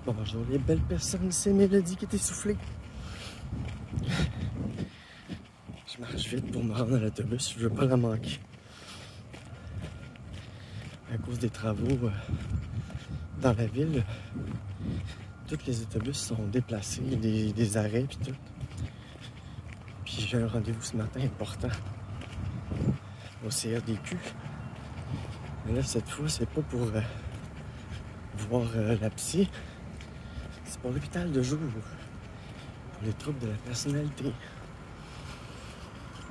Bonjour les belles personnes, c'est Mélodie qui est essoufflée. Je marche vite pour me rendre à l'autobus, je veux pas la manquer. À cause des travaux dans la ville, tous les autobus sont déplacés, des arrêts puis tout. Puis j'ai un rendez-vous ce matin important au CRDQ. Mais là, cette fois, c'est pas pour voir la psy, c'est pour l'hôpital de jour, pour les troubles de la personnalité.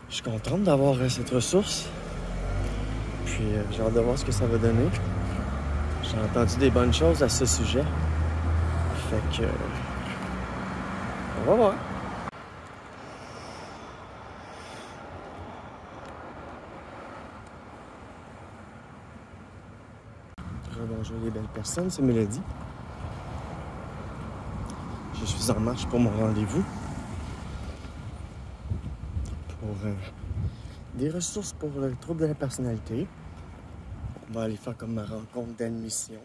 Je suis contente d'avoir cette ressource. Puis j'ai hâte de voir ce que ça va donner. J'ai entendu des bonnes choses à ce sujet. Fait que... on va voir. Bonjour les belles personnes, c'est Mélodie. Je suis en marche pour mon rendez-vous. Pour des ressources pour le trouble de la personnalité. On va aller faire comme ma rencontre d'admission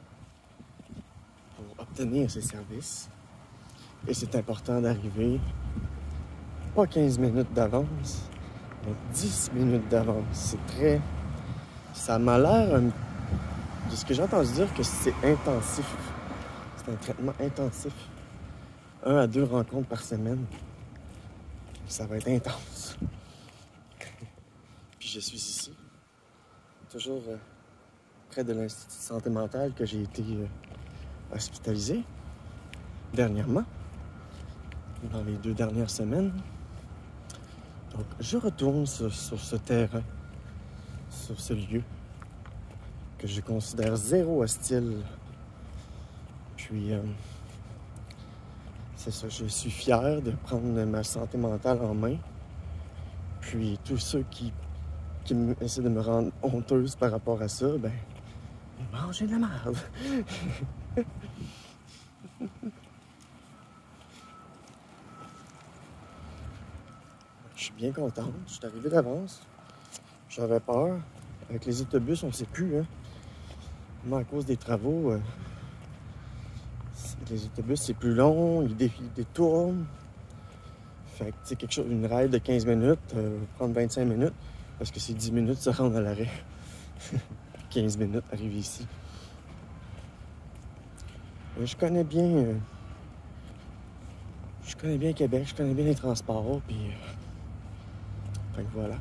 pour obtenir ces services. Et c'est important d'arriver, pas 15 minutes d'avance, mais 10 minutes d'avance. C'est très... ça m'a l'air, de ce que j'ai entendu dire, que c'est intensif. C'est un traitement intensif. 1 à 2 rencontres par semaine. Ça va être intense. Puis je suis ici, toujours près de l'Institut de santé mentale que j'ai été hospitalisé dernièrement, dans les 2 dernières semaines. Donc, je retourne sur ce terrain, sur ce lieu que je considère zéro hostile. Puis, c'est ça, je suis fier de prendre ma santé mentale en main. Puis, tous ceux qui essaient de me rendre honteuse par rapport à ça, ben, mangez de la merde. Je suis bien content. Je suis arrivé d'avance. J'avais peur. Avec les autobus, on ne sait plus, hein. Moi, à cause des travaux, les autobus, c'est plus long, ils détournent. Fait que, tu sais, quelque chose, une ride de 15 minutes, prendre 25 minutes, parce que c'est 10 minutes se rendre à l'arrêt. 15 minutes, arriver ici. Je connais bien Québec, je connais bien les transports, puis... fait que voilà.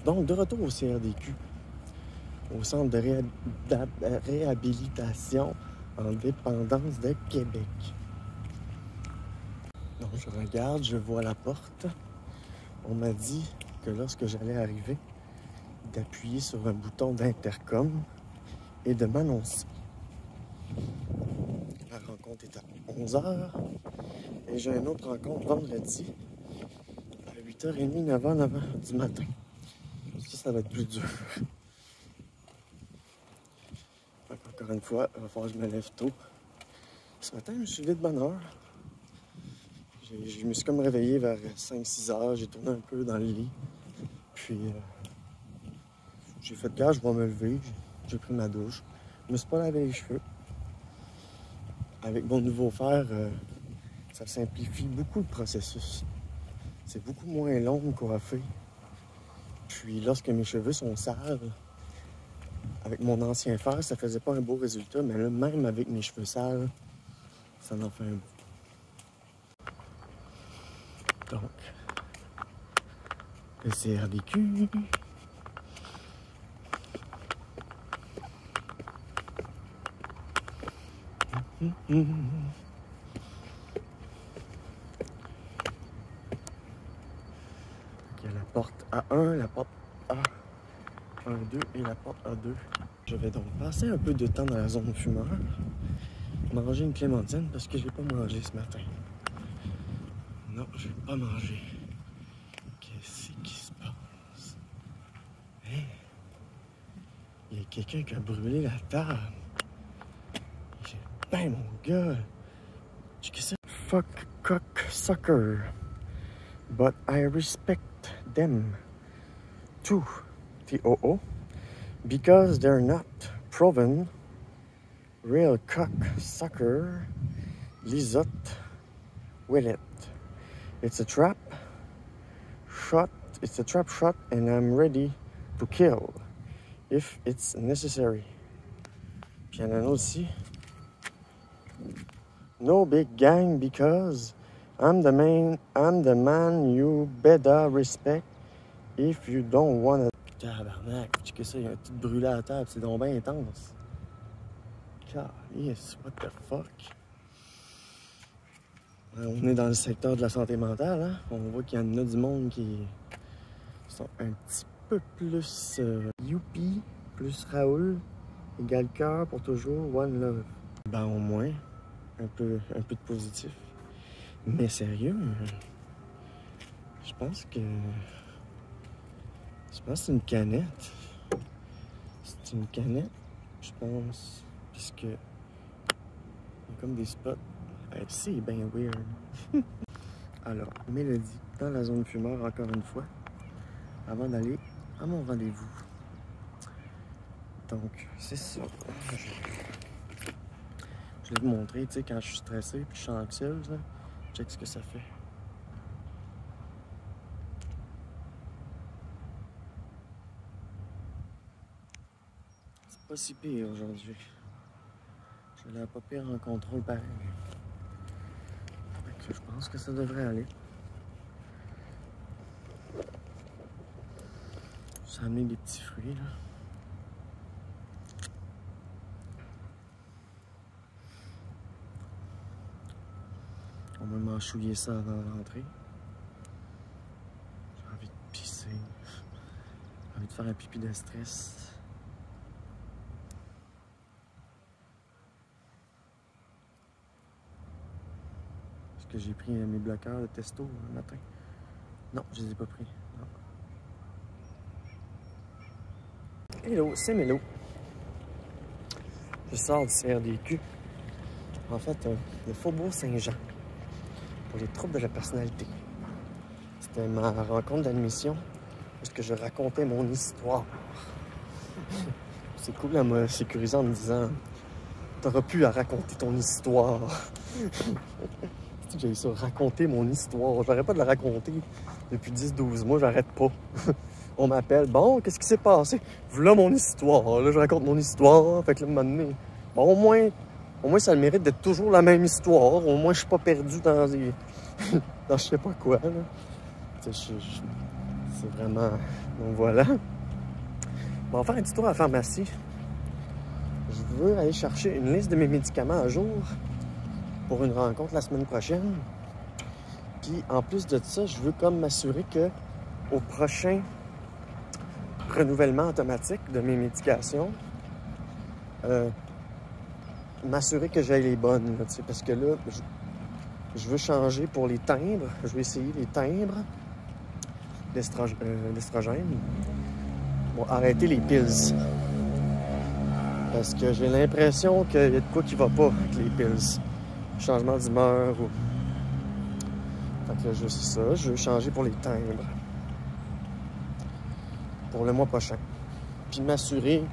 Donc, de retour au CRDQ, au Centre de réhabilitation en dépendance de Québec. Donc, je regarde, je vois la porte. On m'a dit que lorsque j'allais arriver, d'appuyer sur un bouton d'intercom et de m'annoncer. La rencontre est à 11h et j'ai une autre rencontre vendredi à 8h30, 9h du matin. Ça va être plus dur. Encore une fois, il va falloir que je me lève tôt. Ce matin, je me suis levé de bonne heure. Je me suis comme réveillé vers 5-6 heures. J'ai tourné un peu dans le lit. Puis, j'ai fait gage, je vais me lever. J'ai pris ma douche. Je me suis pas lavé les cheveux. Avec mon nouveau fer, ça simplifie beaucoup le processus. C'est beaucoup moins long de coiffer. Puis, lorsque mes cheveux sont sales, avec mon ancien fer, ça faisait pas un beau résultat. Mais là, même avec mes cheveux sales, ça en fait un beau. Donc, le CRDQ. Il y a la porte A1, la porte A1-2 et la porte A2. Je vais donc passer un peu de temps dans la zone fumeur, manger une clémentine parce que je n'ai pas mangé ce matin. Non, je vais pas manger. Qu'est-ce qui se passe? Hein? Il y a quelqu'un qui a brûlé la table. Ben mon gars! Qu'est-ce que c'est? Fuck, cock, sucker. But I respect them too, TOO, because they're not proven Real Cock Sucker Lizotte Willet. It's a trap shot. It's a trap shot and I'm ready to kill if it's necessary. Puis il y en a un autre aussi. No big gang because I'm the man you better respect if you don't wanna. Tabarnak, checker ça, il y a un petit brûlé à la table, c'est donc bien intense. Yes, what the fuck? On est dans le secteur de la santé mentale, hein? On voit qu'il y en a du monde qui sont un petit peu plus youpi, plus Raoul, égal cœur pour toujours, one love. Ben au moins, un peu de positif. Mais sérieux, je pense que c'est une canette. C'est une canette, je pense, puisque il y a comme des spots. Hey, c'est bien weird. Alors, Mélodie, dans la zone fumeur, encore une fois, avant d'aller à mon rendez-vous. Donc, c'est ça. Je vais vous montrer, tu sais, quand je suis stressé et je suis anxieuse, là, check ce que ça fait. C'est pas si pire aujourd'hui. Je l'ai pas pire en contrôle pareil. Je pense que ça devrait aller. J'ai amené des petits fruits, là. On va m'enchouiller ça avant de rentrer. J'ai envie de pisser. J'ai envie de faire un pipi de stress. Est-ce que j'ai pris mes bloqueurs de testo le matin? Non, je les ai pas pris. Non. Hello, c'est Mélo. Je sors du CRDQ. En fait, le Faubourg Saint-Jean. Pour les troubles de la personnalité. C'était ma rencontre d'admission parce que je racontais mon histoire. C'est cool, elle m'a sécurisé en me disant « T'auras pu à raconter ton histoire. » J'ai eu ça, raconter mon histoire. J'arrête pas de la raconter depuis 10-12 mois, j'arrête pas. On m'appelle, bon, qu'est-ce qui s'est passé? Voilà mon histoire. Là, je raconte mon histoire. Fait que là, un moment donné, bon, au moins, ça a le mérite d'être toujours la même histoire. Au moins, je suis pas perdu dans des... dans je sais pas quoi, là. C'est vraiment... Donc, voilà. On va faire un petit tour à la pharmacie. Je veux aller chercher une liste de mes médicaments à jour pour une rencontre la semaine prochaine. Puis, en plus de ça, je veux comme m'assurer que au prochain renouvellement automatique de mes médications, m'assurer que j'ai les bonnes, là, parce que là, je veux changer pour les timbres. Je vais essayer les timbres d'estrogène. Bon, arrêter les pills. Parce que j'ai l'impression qu'il y a de quoi qui va pas avec les pills. Changement d'humeur ou... Fait que là, c'est ça. Je veux changer pour les timbres. Pour le mois prochain. Puis m'assurer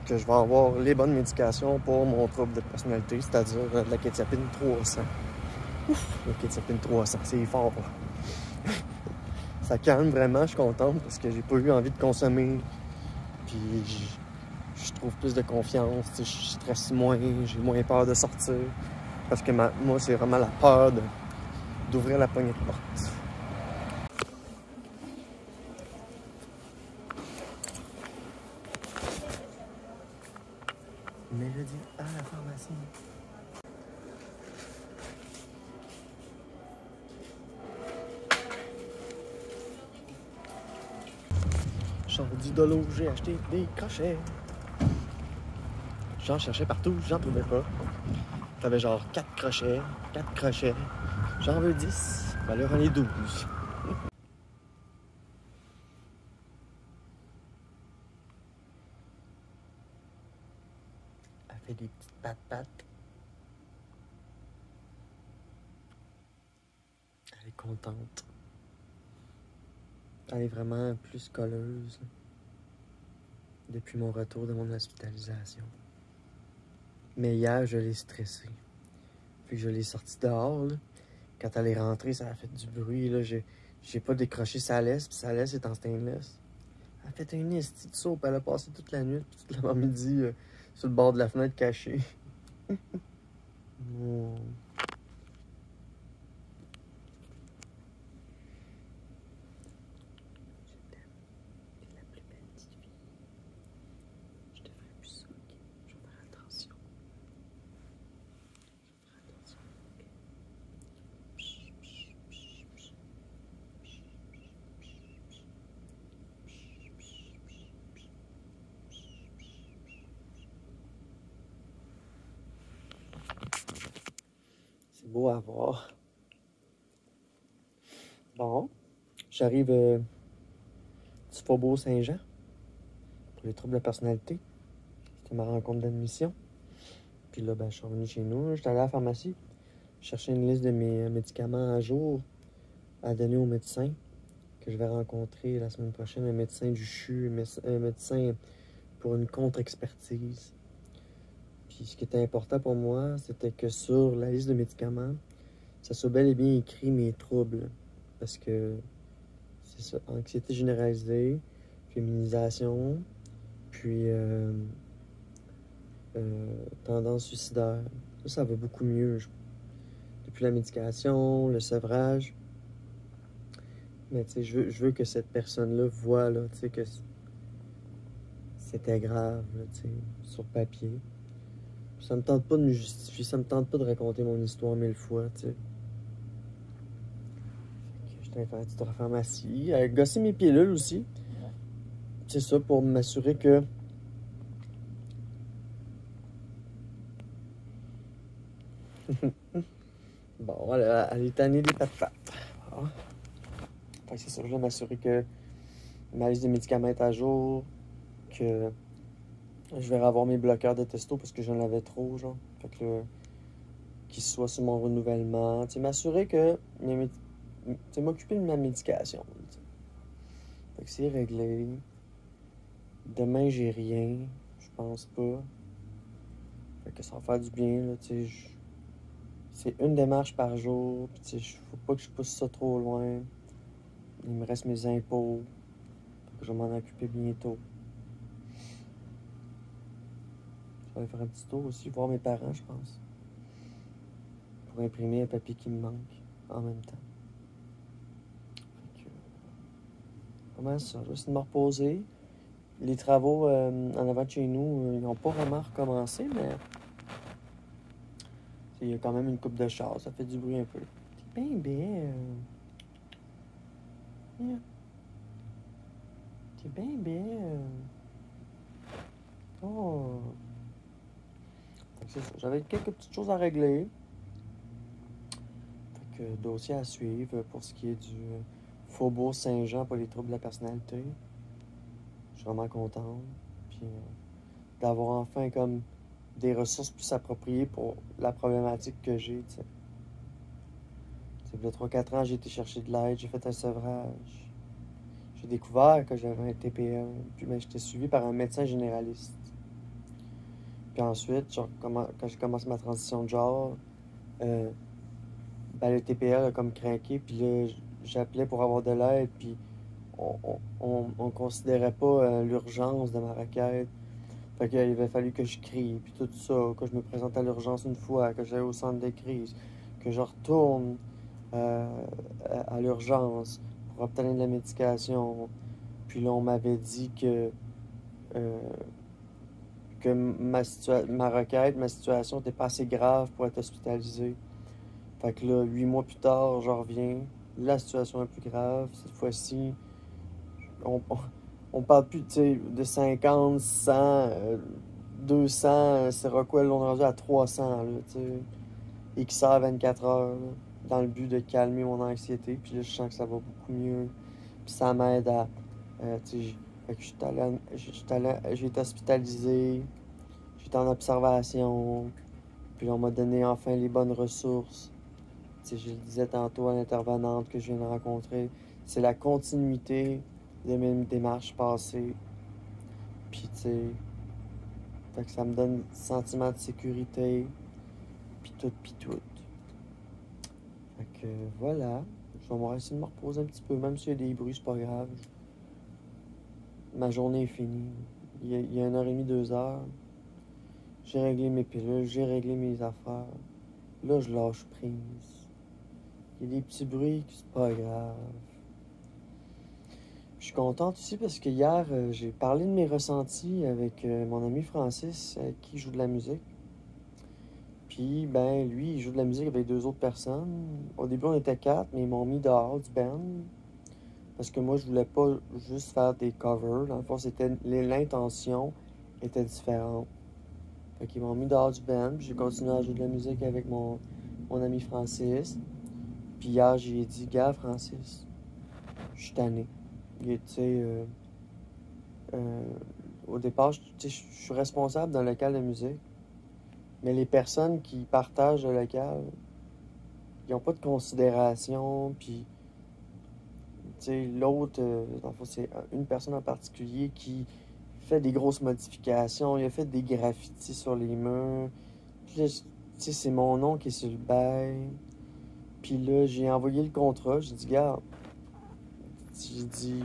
que je vais avoir les bonnes médications pour mon trouble de personnalité, c'est-à-dire la quétiapine 300. Ouf, la quétiapine 300, c'est fort. Ça calme vraiment, je suis contente parce que j'ai pas eu envie de consommer. Puis je trouve plus de confiance, je stresse moins, j'ai moins peur de sortir. Parce que moi, c'est vraiment la peur d'ouvrir la poignée de porte. Mélodie à la pharmacie. Genre d'idolo, j'ai acheté des crochets. J'en cherchais partout, j'en trouvais pas. T'avais genre 4 crochets. J'en veux 10. Ben là, j'en ai 12. Elle fait des petites pattes. Elle est contente. Elle est vraiment plus colleuse depuis mon retour de mon hospitalisation. Mais hier, je l'ai stressé. Puis je l'ai sorti dehors, là. Quand elle est rentrée, ça a fait du bruit, là. J'ai pas décroché sa laisse, puis sa laisse est en stainless. Elle a fait un esti de soupe, elle a passé toute la nuit, puis toute l'avant-midi sur le bord de la fenêtre cachée. Oh. Je t'aime. T'es la plus belle petite fille. Je te ferai plus ça, ok? Je vais faire attention. Je vais faire attention, ok? Psh, psh, psh, psh. C'est beau à voir. Bon, j'arrive du Faubourg Saint-Jean pour les troubles de personnalité. C'était ma rencontre d'admission. Puis là, je suis revenu chez nous. J'étais allé à la pharmacie chercher une liste de mes médicaments à jour à donner au médecin que je vais rencontrer la semaine prochaine, un médecin du CHU, un médecin pour une contre-expertise. Puis ce qui était important pour moi, c'était que sur la liste de médicaments, ça soit bel et bien écrit mes troubles. Parce que c'est ça, anxiété généralisée, féminisation, puis tendance suicidaire. Ça va beaucoup mieux. Depuis la médication, le sevrage. Mais tu sais, je veux que cette personne-là voit là, tu sais, que c'était grave, là, tu sais, sur papier. Ça me tente pas de me justifier, ça me tente pas de raconter mon histoire 1000 fois, tu sais. J'étais allé faire la pharmacie, gosser mes pilules aussi. C'est ça, pour m'assurer que bon, elle est tannée des pattes. Ah. C'est ça, je vais m'assurer que ma liste de médicaments est à jour, que je vais avoir mes bloqueurs de testo parce que j'en avais trop, genre. Fait que là, qu'ils soient sur mon renouvellement. Tu sais, m'assurer que tu sais, m'occuper de ma médication. T'sais. Fait que c'est réglé. Demain, j'ai rien. Je pense pas. Fait que ça va faire du bien, là, tu sais. C'est une démarche par jour. Puis, tu sais, faut pas que je pousse ça trop loin. Il me reste mes impôts. Fait que je vais m'en occuper bientôt. Je vais aller faire un petit tour aussi, voir mes parents, je pense. Pour imprimer un papier qui me manque en même temps. Fait que, comment ça? Je vais essayer de me reposer. Les travaux en avant de chez nous, ils n'ont pas vraiment recommencé, mais il y a quand même une coupe de char, ça fait du bruit un peu. T'es bien belle. Yeah. T'es bien belle. Oh. C'est ça. J'avais quelques petites choses à régler. Fait que dossier à suivre pour ce qui est du Faubourg Saint-Jean pour les troubles de la personnalité. Je suis vraiment content. Puis d'avoir enfin comme des ressources plus appropriées pour la problématique que j'ai, tu sais. Il y a 3-4 ans, j'ai été chercher de l'aide, j'ai fait un sevrage. J'ai découvert que j'avais un TPL, puis j'étais suivi par un médecin généraliste. Puis ensuite, genre, quand j'ai commencé ma transition de genre, le TPL a comme craqué, puis là, j'appelais pour avoir de l'aide, puis on considérait pas l'urgence de ma requête. Fait qu'il avait fallu que je crie, puis tout ça, que je me présente à l'urgence une fois, que j'aille au centre de crise, que je retourne à l'urgence pour obtenir de la médication. Puis là, on m'avait dit euh, que ma requête, ma situation n'était pas assez grave pour être hospitalisé. Fait que là, 8 mois plus tard, je reviens. La situation est plus grave. Cette fois-ci, on parle plus de 50, 100, 200. C'est Rockwell, on est rendu à 300, là, tu sais. Et qui sert 24 heures, là, dans le but de calmer mon anxiété. Puis là, je sens que ça va beaucoup mieux. Puis ça m'aide à. Tu sais, fait que j'ai été hospitalisé. J'étais en observation. Puis on m'a donné enfin les bonnes ressources. Tu sais, je le disais tantôt à l'intervenante que je viens de rencontrer. C'est la continuité de mes démarches passées. Puis, tu sais, Fait que ça me donne un sentiment de sécurité, pis tout, pis tout. Fait que voilà, je vais essayer de me reposer un petit peu, même s'il y a des bruits, c'est pas grave. Ma journée est finie. Il y a 1h30, 2 heures. J'ai réglé mes pilules, j'ai réglé mes affaires. Là, je lâche prise. Il y a des petits bruits, c'est pas grave. Je suis contente aussi parce que hier, j'ai parlé de mes ressentis avec mon ami Francis, avec qui je joue de la musique. Puis, ben, lui, il joue de la musique avec 2 autres personnes. Au début, on était 4, mais ils m'ont mis dehors du band. Parce que moi, je voulais pas juste faire des covers. Dans le fond, l'intention était différente. Fait qu'ils m'ont mis dehors du band. Puis j'ai continué à jouer de la musique avec mon ami Francis. Puis hier, j'ai dit, gars, Francis, je suis tanné. Tu sais, au départ, je suis responsable d'un local de musique. Mais les personnes qui partagent le local, ils n'ont pas de considération. Puis, tu sais, l'autre, dans le fond, c'est une personne en particulier qui fait des grosses modifications. Il a fait des graffitis sur les murs. Puis là, tu sais, c'est mon nom qui est sur le bail. Puis là, j'ai envoyé le contrat. J'ai dit, gars, j'ai dit,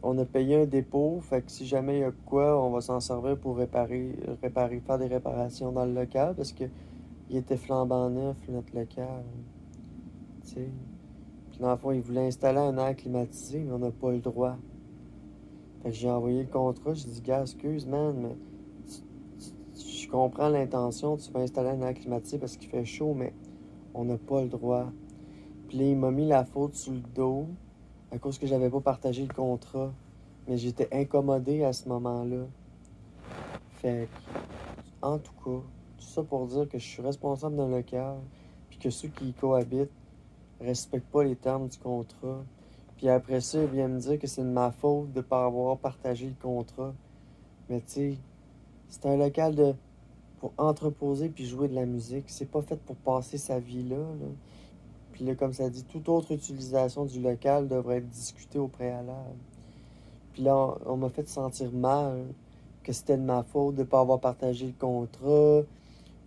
on a payé un dépôt. Fait que si jamais il y a quoi, on va s'en servir pour faire des réparations dans le local. Parce que il était flambant neuf, notre local. Tu sais. Puis dans le fond, il voulait installer un air climatisé, mais on n'a pas le droit. Fait que j'ai envoyé le contrat. J'ai dit, gars, excuse, man, mais je comprends l'intention. Tu veux installer un air climatisé parce qu'il fait chaud, mais on n'a pas le droit. Puis là, il m'a mis la faute sur le dos à cause que j'avais pas partagé le contrat. Mais j'étais incommodé à ce moment-là. Fait que, en tout cas, tout ça pour dire que je suis responsable d'un local, puis que ceux qui y cohabitent respectent pas les termes du contrat. Puis après ça, il vient me dire que c'est de ma faute de ne pas avoir partagé le contrat. Mais tu sais, c'est un local pour entreposer puis jouer de la musique. C'est pas fait pour passer sa vie là. Puis là, comme ça dit, toute autre utilisation du local devrait être discutée au préalable. Puis là, on m'a fait sentir mal, que c'était de ma faute de ne pas avoir partagé le contrat.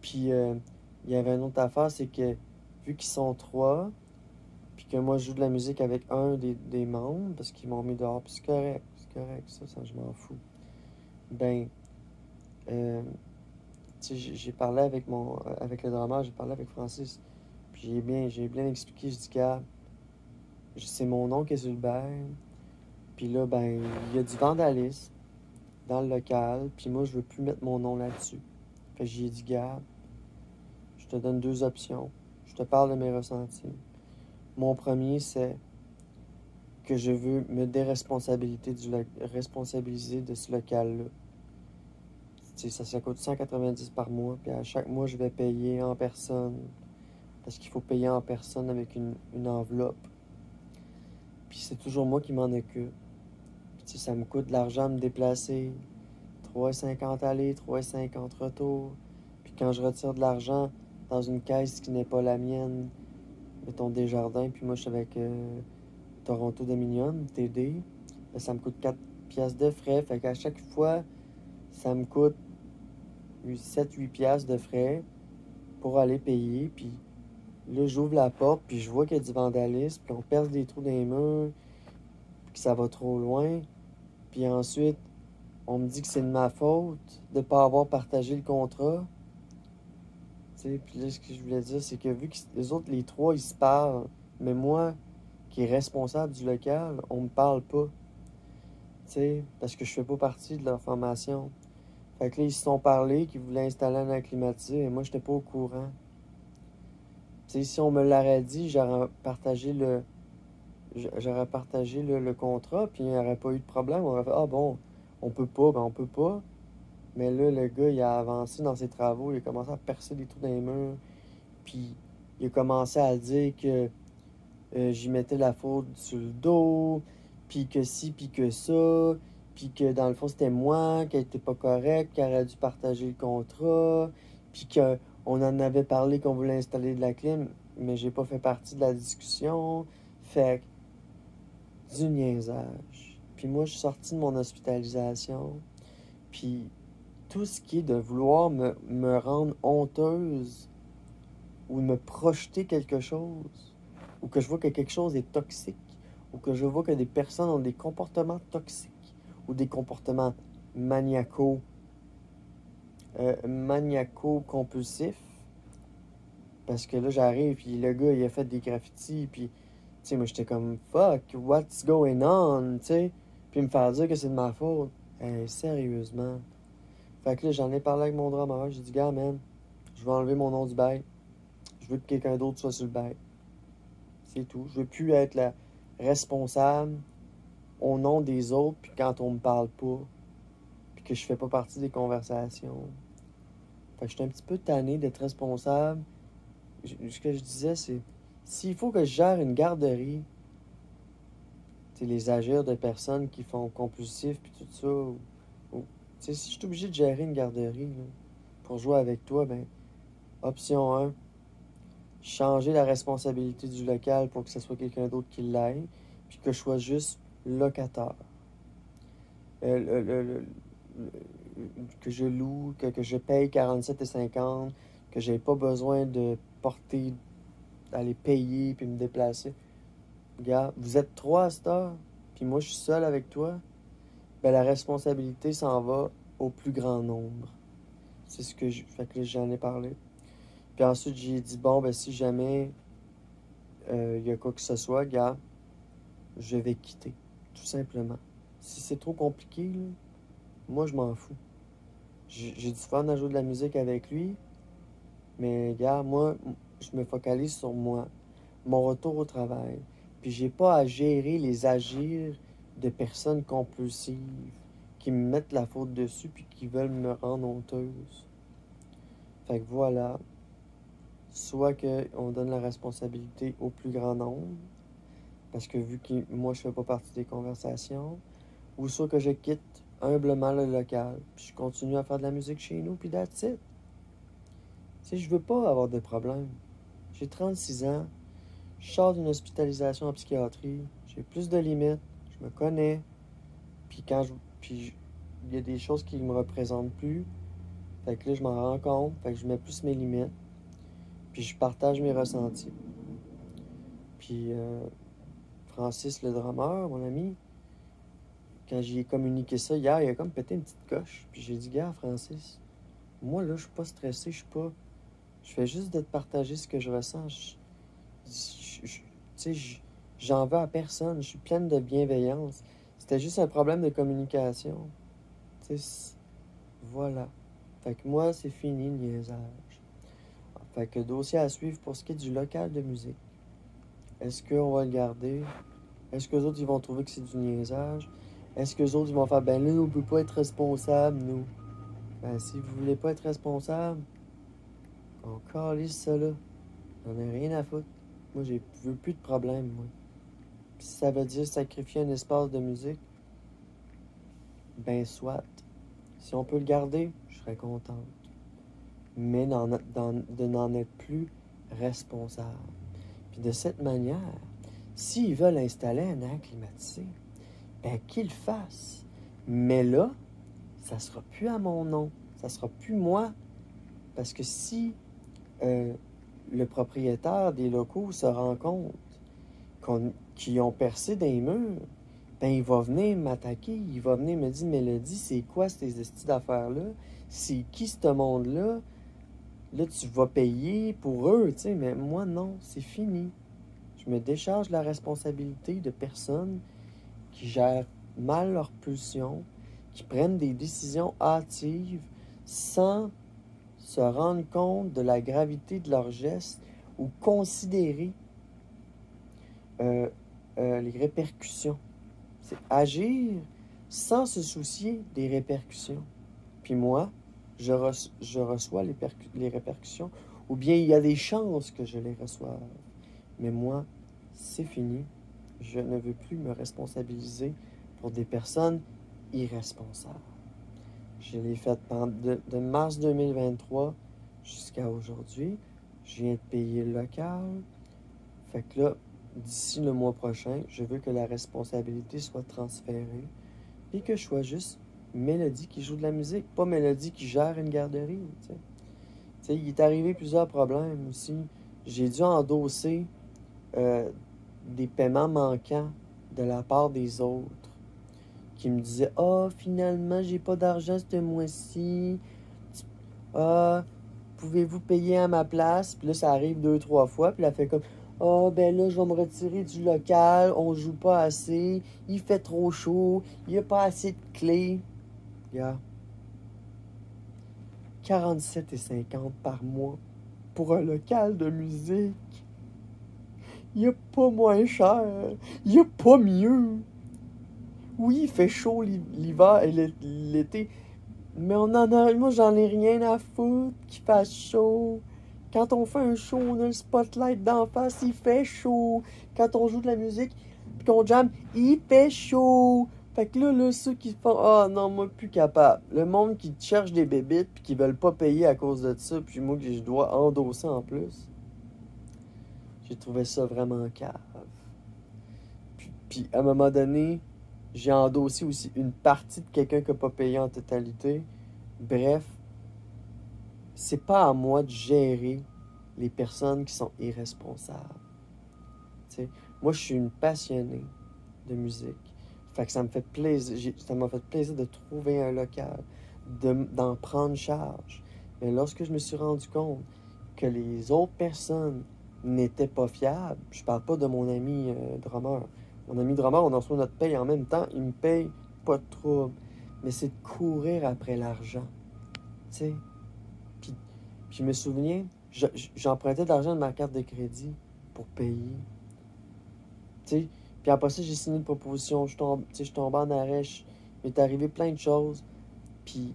Puis il y avait une autre affaire, c'est que vu qu'ils sont 3, puis que moi je joue de la musique avec un des membres, parce qu'ils m'ont mis dehors, puis c'est correct, ça je m'en fous. Ben, tu sais, j'ai parlé avec le drummer, j'ai parlé avec Francis, puis j'ai bien expliqué, je dis, gars, c'est mon nom qui est sur le bail, puis là, ben, il y a du vandalisme dans le local, puis moi, je veux plus mettre mon nom là-dessus. Fait que j'ai dit, gars, je te donne 2 options, je te parle de mes ressentis. Mon premier, c'est que je veux me responsabiliser de ce local-là. Tu sais, ça coûte 190 par mois, puis à chaque mois, je vais payer en personne. Parce qu'il faut payer en personne avec une enveloppe. Puis c'est toujours moi qui m'en occupe. Puis tu sais, ça me coûte de l'argent à me déplacer. 3,50 aller, 3,50 retour. Puis quand je retire de l'argent dans une caisse qui n'est pas la mienne, mettons Desjardins, puis moi je suis avec Toronto Dominion, TD, ben, ça me coûte 4 piastres de frais. Fait qu'à chaque fois, ça me coûte 7-8 piastres de frais pour aller payer. Puis là, j'ouvre la porte, puis je vois qu'il y a du vandalisme, puis on perce des trous dans les murs, puis que ça va trop loin. Puis ensuite, on me dit que c'est de ma faute de ne pas avoir partagé le contrat. Tu sais, puis là, ce que je voulais dire, c'est que vu que les autres, les 3, ils se parlent, mais moi, qui est responsable du local, on me parle pas. Tu sais, parce que je fais pas partie de leur formation. Fait que là, ils se sont parlé qu'ils voulaient installer un air climatisé, et moi, j'étais pas au courant. Tu sais, si on me l'aurait dit, j'aurais partagé le contrat, puis il n'y aurait pas eu de problème. On aurait fait, ah bon, on peut pas, ben on peut pas. Mais là, le gars, il a avancé dans ses travaux, il a commencé à percer des trous dans les murs, puis il a commencé à dire que j'y mettais la faute sur le dos, puis que ci, puis que ça, puis que dans le fond, c'était moi qui n'était pas correct, qui aurait dû partager le contrat, puis qu'on en avait parlé qu'on voulait installer de la clim, mais j'ai pas fait partie de la discussion. Fait que, du niaisage. Puis moi, je suis sorti de mon hospitalisation, puis tout ce qui est de vouloir me rendre honteuse ou de me projeter quelque chose, ou que je vois que quelque chose est toxique, ou que je vois que des personnes ont des comportements toxiques, ou des comportements maniacaux, maniaco-compulsifs, parce que là, j'arrive, puis le gars, il a fait des graffitis, puis, tu sais, moi, j'étais comme, fuck, what's going on, tu sais, puis me faire dire que c'est de ma faute. Hey, sérieusement. Fait que là, j'en ai parlé avec mon drummer, j'ai dit, gars, man, je vais enlever mon nom du bail, je veux que quelqu'un d'autre soit sur le bail. C'est tout. Je veux plus être la responsable au nom des autres, puis quand on me parle pas, puis que je fais pas partie des conversations. Fait que je suis un petit peu tanné d'être responsable. Ce que je disais, c'est s'il faut que je gère une garderie, tu sais, les agirs de personnes qui font compulsif puis tout ça, tu sais, si je suis obligé de gérer une garderie là, pour jouer avec toi, ben, option 1, changer la responsabilité du local pour que ce soit quelqu'un d'autre qui l'aille, puis que je sois juste locataire. Que je loue, que je paye 47,50, que j'ai pas besoin de porter, d'aller payer puis me déplacer. Regarde, vous êtes trois à cette heure, puis moi je suis seul avec toi, ben la responsabilité s'en va au plus grand nombre. C'est ce que fait que j'en ai parlé. Puis ensuite j'ai dit bon ben si jamais il y a quoi que ce soit, gars, je vais quitter, tout simplement. Si c'est trop compliqué, là, moi je m'en fous. J'ai du fun à jouer de la musique avec lui, mais gars, moi, je me focalise sur moi, mon retour au travail. Puis j'ai pas à gérer les agirs de personnes compulsives qui me mettent la faute dessus puis qui veulent me rendre honteuse. Fait que voilà, soit qu'on donne la responsabilité au plus grand nombre, parce que vu que moi je fais pas partie des conversations, ou soit que je quitte humblement le local, puis je continue à faire de la musique chez nous, puis that's it. Tu sais, je veux pas avoir de problème. J'ai 36 ans, je sors d'une hospitalisation en psychiatrie, j'ai plus de limites, je me connais, puis puis il y a des choses qui me représentent plus, fait que là je m'en rends compte, fait que je mets plus mes limites, puis je partage mes ressentis. Puis Francis le drummer, mon ami, quand j'y ai communiqué ça hier, il a comme pété une petite coche, puis j'ai dit gars Francis, moi là je suis pas stressé, je fais juste de te partager ce que je ressens. Tu sais, j'en veux à personne. Je suis pleine de bienveillance. C'était juste un problème de communication. Tu sais, voilà. Fait que moi, c'est fini le niaisage. Fait que dossier à suivre pour ce qui est du local de musique. Est-ce qu'on va le garder? Est-ce que les autres, ils vont trouver que c'est du niaisage? Est-ce que les autres, ils vont faire, ben là, on peut pas être responsable, nous. Ben, si vous voulez pas être responsable, on calisse ça là. J'en ai rien à foutre. Moi, je veux plus de problème, moi. Puis si ça veut dire sacrifier un espace de musique, ben soit. Si on peut le garder, je serais contente. Mais de n'en être plus responsable. Puis de cette manière, s'ils veulent installer un air climatisé, ben qu'ils le fassent. Mais là, ça sera plus à mon nom. Ça sera plus moi. Parce que si le propriétaire des locaux se rend compte qu'ils ont percé des murs, ben il va venir m'attaquer, il va venir me dire, Mélodie, c'est quoi ces estis d'affaires-là? C'est qui ce monde-là? Là, tu vas payer pour eux, tu sais, mais moi, non, c'est fini. Je me décharge de la responsabilité de personnes qui gèrent mal leurs pulsions, qui prennent des décisions hâtives sans se rendre compte de la gravité de leurs gestes ou considérer les répercussions. C'est agir sans se soucier des répercussions. Puis moi, je reçois les répercussions, ou bien il y a des chances que je les reçoive. Mais moi, c'est fini. Je ne veux plus me responsabiliser pour des personnes irresponsables. Je l'ai fait de mars 2023 jusqu'à aujourd'hui. Je viens de payer le local. Fait que là, d'ici le mois prochain, je veux que la responsabilité soit transférée et que je sois juste Mélodie qui joue de la musique, pas Mélodie qui gère une garderie. Tu sais, il est arrivé plusieurs problèmes aussi. J'ai dû endosser euh, des paiements manquants de la part des autres qui me disaient ah, finalement, j'ai pas d'argent ce mois-ci. Ah, pouvez-vous payer à ma place? Puis là, ça arrive 2, 3 fois. Puis elle fait comme ah, ben là, je vais me retirer du local. On joue pas assez. Il fait trop chaud. Il n'y a pas assez de clés. Yeah. 47,50 par mois pour un local de musique. Il n'y a pas moins cher. Il n'y a pas mieux. Oui, il fait chaud l'hiver et l'été. Mais moi, j'en ai rien à foutre qu'il fasse chaud. Quand on fait un show, on a le spotlight d'en face, il fait chaud. Quand on joue de la musique, puis qu'on jamme, il fait chaud. Fait que là, ceux qui font ah non, moi, plus capable. Le monde qui cherche des bébites, puis qui veulent pas payer à cause de ça, puis moi, que je dois endosser en plus. J'ai trouvé ça vraiment cave. Puis à un moment donné, j'ai endossé aussi une partie de quelqu'un qui n'a pas payé en totalité. Bref, c'est pas à moi de gérer les personnes qui sont irresponsables. T'sais, moi, je suis une passionnée de musique. Fait que ça me fait plaisir. Ça m'a fait plaisir de trouver un local, d'en prendre charge. Mais lorsque je me suis rendu compte que les autres personnes n'étaient pas fiables, je parle pas de mon ami drummer. Mon ami drummer, on en reçoit notre paye en même temps, il me paye, pas de trouble. Mais c'est de courir après l'argent. Tu sais? Puis je me souviens, j'empruntais de l'argent de ma carte de crédit pour payer. Tu sais? Puis après ça, j'ai signé une proposition. Je tombais en arrêt. Il m'est arrivé plein de choses. Puis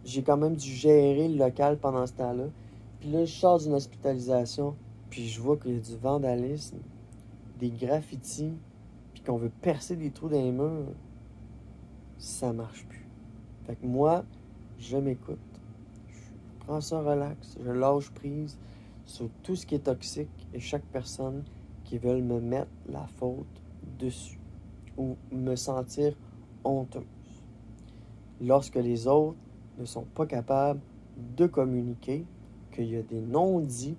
j'ai quand même dû gérer le local pendant ce temps-là. Puis là, je sors d'une hospitalisation. Puis je vois qu'il y a du vandalisme, des graffitis, puis qu'on veut percer des trous dans les murs. Ça marche plus. Fait que moi, je m'écoute. Je prends ça relax. Je lâche prise sur tout ce qui est toxique et chaque personne qui veut me mettre la faute dessus ou me sentir honteuse. Lorsque les autres ne sont pas capables de communiquer, qu'il y a des non-dits,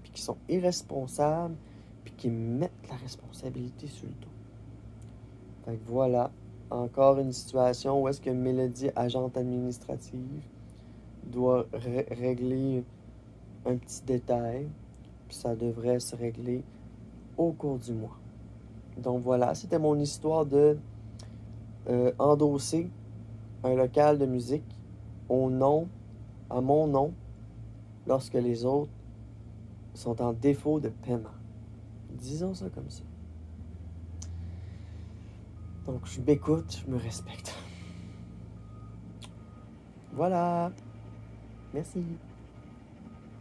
puis qui sont irresponsables, puis qui mettent la responsabilité sur le dos. Fait que voilà, encore une situation où est-ce que Mélodie, agente administrative, doit régler un petit détail, puis ça devrait se régler au cours du mois. Donc voilà, c'était mon histoire de endosser un local de musique à mon nom, lorsque les autres sont en défaut de paiement. Disons ça comme ça. Donc je m'écoute, je me respecte. Voilà. Merci.